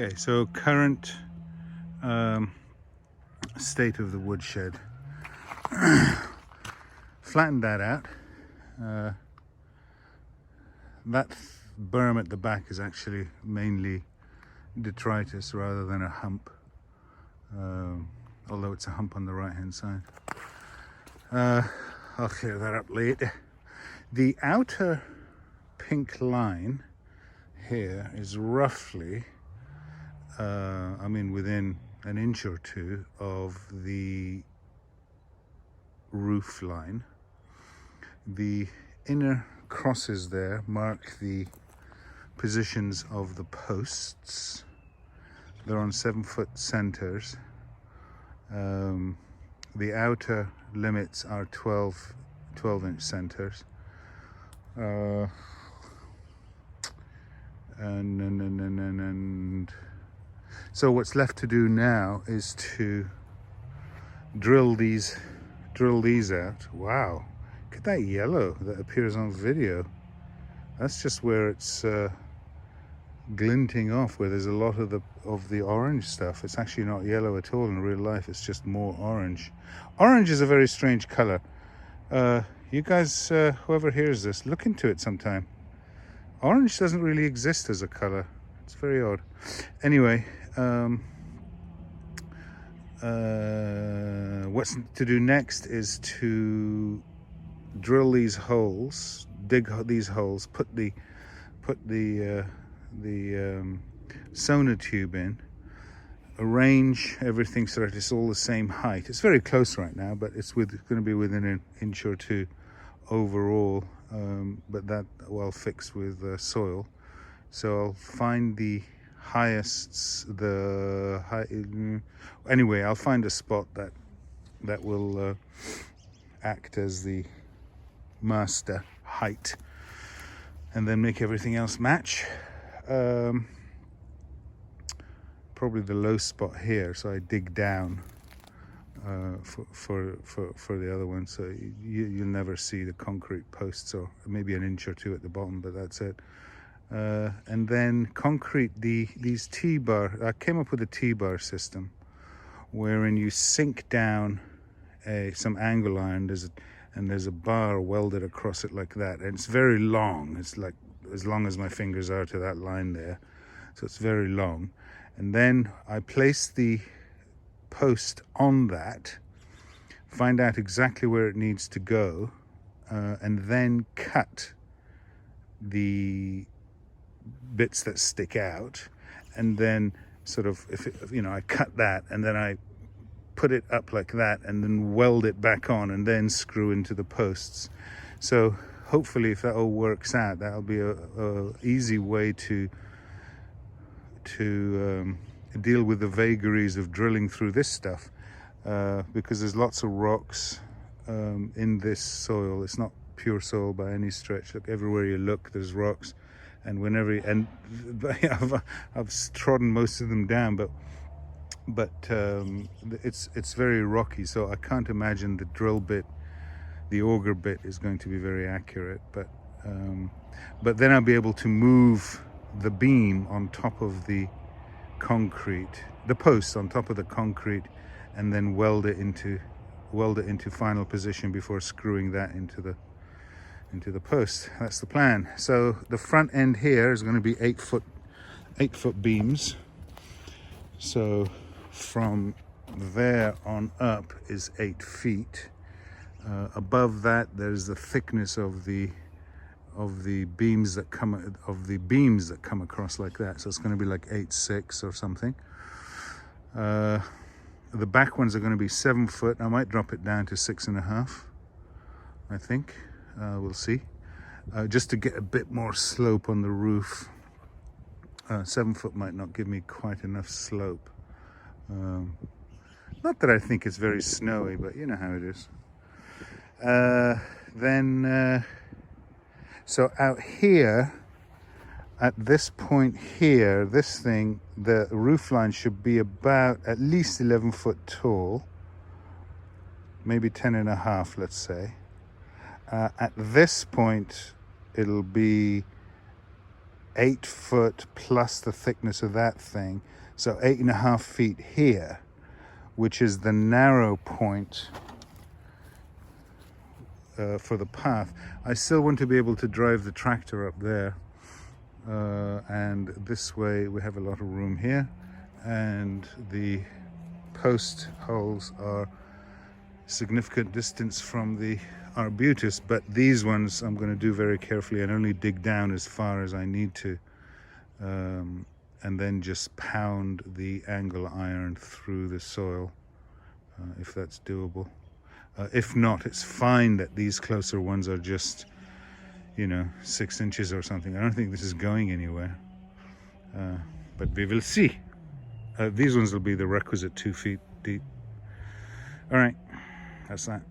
Okay, so current state of the woodshed. Flattened that out. That berm at the back is actually mainly detritus rather than a hump, although it's a hump on the right hand side. I'll clear that up later. The outer pink line here is roughly within an inch or two of the roof line. The inner crosses there mark the positions of the posts. They're on 7-foot centers. The outer limits are 12-inch centers. And so what's left to do now is to drill these out. Wow, look at that yellow that appears on video. That's just where it's glinting off, where there's a lot of the orange stuff. It's actually not yellow at all in real life. It's just more orange. Orange is a very strange color. You guys, whoever hears this, look into it sometime. Orange doesn't really exist as a color. It's very odd. Anyway, what's to do next is to drill these holes, dig these holes, put the sonotube in, arrange everything so that it's all the same height. It's very close right now, but it's going to be within an inch or two overall, but that well fixed with soil. So I'll find the highest, anyway, I'll find a spot that will act as the master height, and then make everything else match. Probably the low spot here, so I dig down for the other one, so you'll never see the concrete posts, or maybe an inch or two at the bottom, but that's it. And then concrete these T-bar. I came up with a T-bar system wherein you sink down some angle iron, and there's a bar welded across it like that, and it's very long. It's like as long as my fingers are to that line there, so it's very long. And then I place the post on that, find out exactly where it needs to go, and then cut the bits that stick out, and then sort of, I cut that, and then I put it up like that, and then weld it back on, and then screw into the posts. So hopefully, if that all works out, that'll be a easy way to deal with the vagaries of drilling through this stuff, because there's lots of rocks in this soil. It's not pure soil by any stretch. Look, everywhere you look, there's rocks, and I've trodden most of them down, but it's very rocky, so I can't imagine the drill bit, the auger bit, is going to be very accurate. But then I'll be able to move the beam on top of the concrete, the post on top of the concrete, and then weld it into final position before screwing that into the post. That's the plan. So the front end here is going to be 8-foot beams. So from there on up is 8 feet. Above that, there's the thickness of the beams that come across like that. So it's going to be like 8.6 or something. The back ones are going to be 7 foot. I might drop it down to 6.5. I think. We'll see. Just to get a bit more slope on the roof. 7 foot might not give me quite enough slope. Not that I think it's very snowy, but you know how it is. So out here, at this point here, the roof line should be about at least 11 foot tall, maybe 10.5, let's say. At this point, it'll be 8 foot plus the thickness of that thing, so 8.5 feet here, which is the narrow point for the path. I still want to be able to drive the tractor up there, and this way we have a lot of room here, and the post holes are significant distance from the arbutus, but these ones I'm going to do very carefully and only dig down as far as I need to, and then just pound the angle iron through the soil, if that's doable. If not, it's fine that these closer ones are just, 6 inches or something. I don't think this is going anywhere, but we will see. These ones will be the requisite 2 feet deep. All right, that's that.